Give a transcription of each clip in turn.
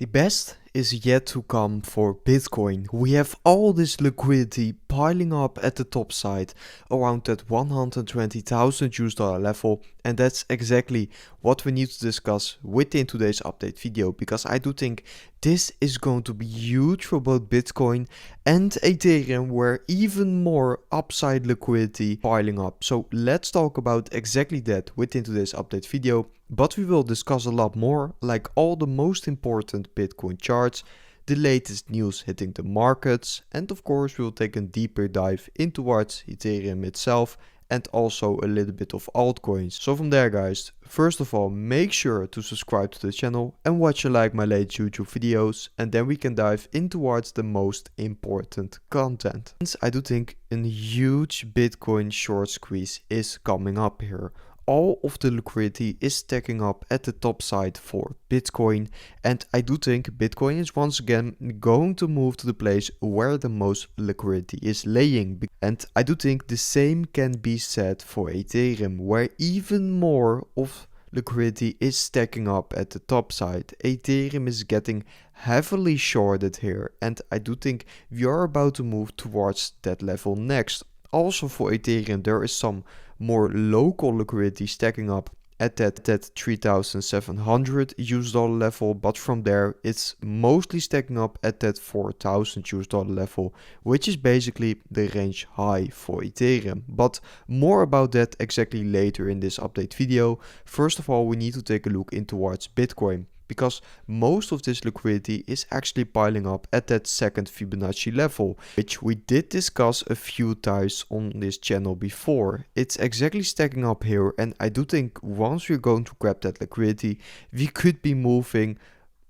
The best is yet to come for Bitcoin. We have all this liquidity piling up at the top side around that 120,000 US dollar level, and that's exactly what we need to discuss within today's update video, because I do think this is going to be huge for both Bitcoin and Ethereum, where even more upside liquidity piling up. So let's talk about exactly that within today's update video. But we will discuss a lot more, like all the most important Bitcoin charts, the latest news hitting the markets, and of course we will take a deeper dive into towards Ethereum itself and also a little bit of altcoins. So from there guys, first of all, make sure to subscribe to the channel and watch and like my latest YouTube videos, and then we can dive in towards the most important content. I do think a huge Bitcoin short squeeze is coming up here. All of the liquidity is stacking up at the top side for Bitcoin, and I do think Bitcoin is once again going to move to the place where the most liquidity is laying. And I do think the same can be said for Ethereum, where even more of liquidity is stacking up at the top side. Ethereum is getting heavily shorted here, and I do think we are about to move towards that level next. Also for Ethereum, there is some more local liquidity stacking up at that 3,700 US dollar level, but from there it's mostly stacking up at that 4,000 US dollar level, which is basically the range high for Ethereum. But more about that exactly later in this update video. First of all, we need to take a look in towards Bitcoin, because most of this liquidity is actually piling up at that second Fibonacci level, which we did discuss a few times on this channel before. It's exactly stacking up here, and I do think once we're going to grab that liquidity, we could be moving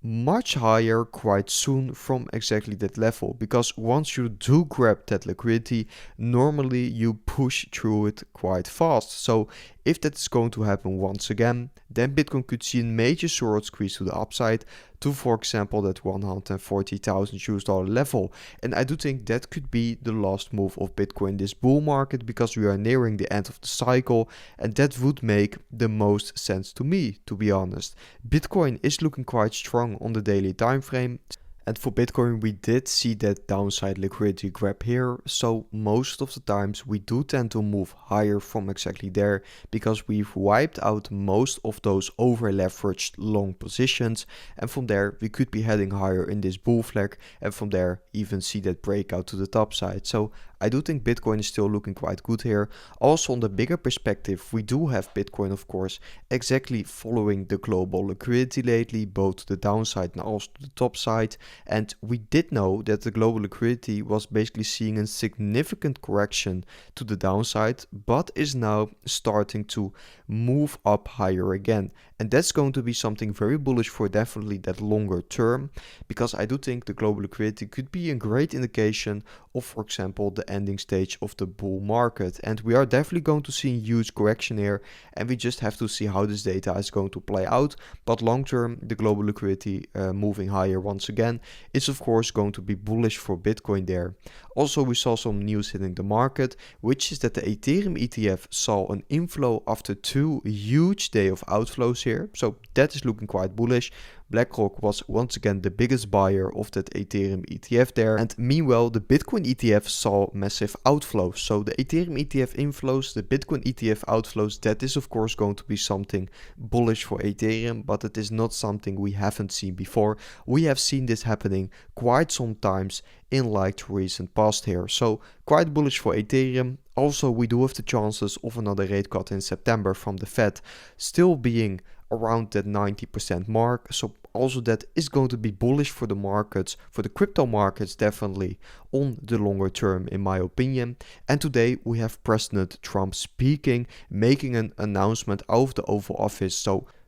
much higher quite soon from exactly that level, because once you do grab that liquidity, normally you push through it quite fast. So if that is going to happen once again, then Bitcoin could see a major short squeeze to the upside to, for example, that 140,000 US dollar level. And I do think that could be the last move of Bitcoin this bull market, because we are nearing the end of the cycle, and that would make the most sense to me, to be honest. Bitcoin is looking quite strong on the daily time frame. And for Bitcoin, we did see that downside liquidity grab here. So most of the times we do tend to move higher from exactly there, because we've wiped out most of those over leveraged long positions. And from there we could be heading higher in this bull flag, and from there even see that breakout to the top side. So I do think Bitcoin is still looking quite good here. Also on the bigger perspective, we do have Bitcoin, of course, exactly following the global liquidity lately, both to the downside and also to the top side. And we did know that the global liquidity was basically seeing a significant correction to the downside, but is now starting to move up higher again. And that's going to be something very bullish for definitely that longer term, because I do think the global liquidity could be a great indication of, for example, the ending stage of the bull market. And we are definitely going to see a huge correction here, and we just have to see how this data is going to play out. But long term, the global liquidity moving higher once again, it's of course going to be bullish for Bitcoin there. Also, we saw some news hitting the market, which is that the Ethereum ETF saw an inflow after 2 huge days of outflows here. So that is looking quite bullish. BlackRock was once again the biggest buyer of that Ethereum ETF there. And meanwhile, the Bitcoin ETF saw massive outflows. So the Ethereum ETF inflows, the Bitcoin ETF outflows, that is of course going to be something bullish for Ethereum, but it is not something we haven't seen before. We have seen this happening quite some times in like the recent past here. So quite bullish for Ethereum. Also, we do have the chances of another rate cut in September from the Fed, still being around that 90% mark. So also that is going to be bullish for the markets, for the crypto markets, definitely on the longer term, in my opinion. And today we have President Trump speaking, making an announcement out of the Oval Office.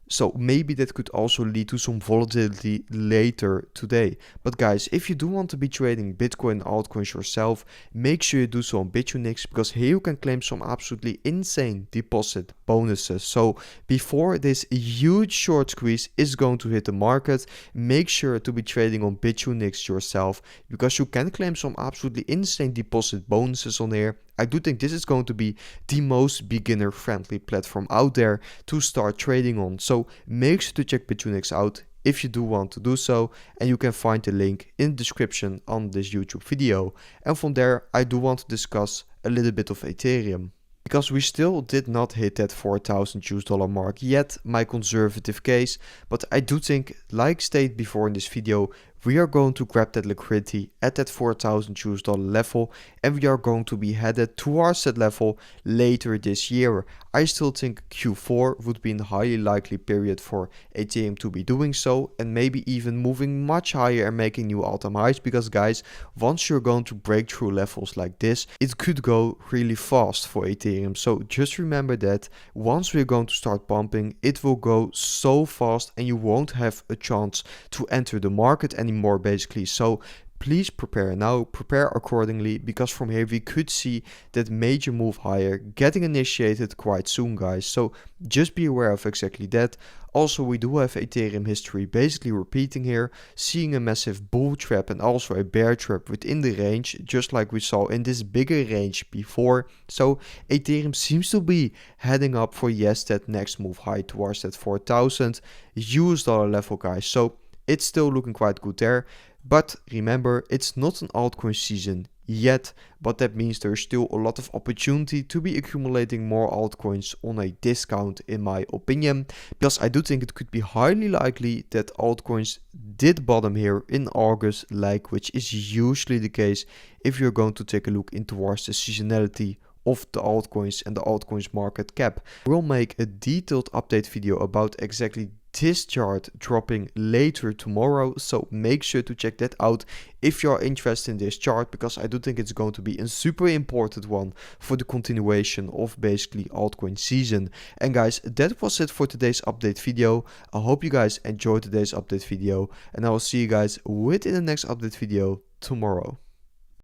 So maybe that could also lead to some volatility later today. But guys, if you do want to be trading Bitcoin and altcoins yourself, make sure you do so on Bitunix, because here you can claim some absolutely insane deposit bonuses. So before this huge short squeeze is going to hit the market, make sure to be trading on Bitunix yourself, because you can claim some absolutely insane deposit bonuses on here. I do think this is going to be the most beginner friendly platform out there to start trading on. So make sure to check Bitunix out if you do want to do so, and you can find the link in the description on this YouTube video. And from there I do want to discuss a little bit of Ethereum, because we still did not hit that 4,000 US dollar mark yet, my conservative case, but I do think, like stated before in this video, we are going to grab that liquidity at that 4,000 US dollar level, and we are going to be headed towards that level later this year. I still think Q4 would be a highly likely period for Ethereum to be doing so, and maybe even moving much higher and making new all-time highs, because guys, once you're going to break through levels like this, it could go really fast for Ethereum. So just remember that once we're going to start pumping, it will go so fast and you won't have a chance to enter the market anymore basically. So please prepare now, prepare accordingly, because from here we could see that major move higher getting initiated quite soon, guys. So just be aware of exactly that. Also, we do have Ethereum history basically repeating here, seeing a massive bull trap and also a bear trap within the range, just like we saw in this bigger range before. So Ethereum seems to be heading up for, yes, that next move high towards that 4,000 US dollar level, guys. So it's still looking quite good there. But remember, it's not an altcoin season yet, but that means there's still a lot of opportunity to be accumulating more altcoins on a discount, in my opinion, because I do think it could be highly likely that altcoins did bottom here in August, which is usually the case if you're going to take a look in towards the seasonality of the altcoins and the altcoins market cap. We'll make a detailed update video about exactly this chart dropping later tomorrow, so make sure to check that out if you're interested in this chart, because I do think it's going to be a super important one for the continuation of basically altcoin season. And guys, that was it for today's update video. I hope you guys enjoyed today's update video, and I will see you guys within the next update video tomorrow.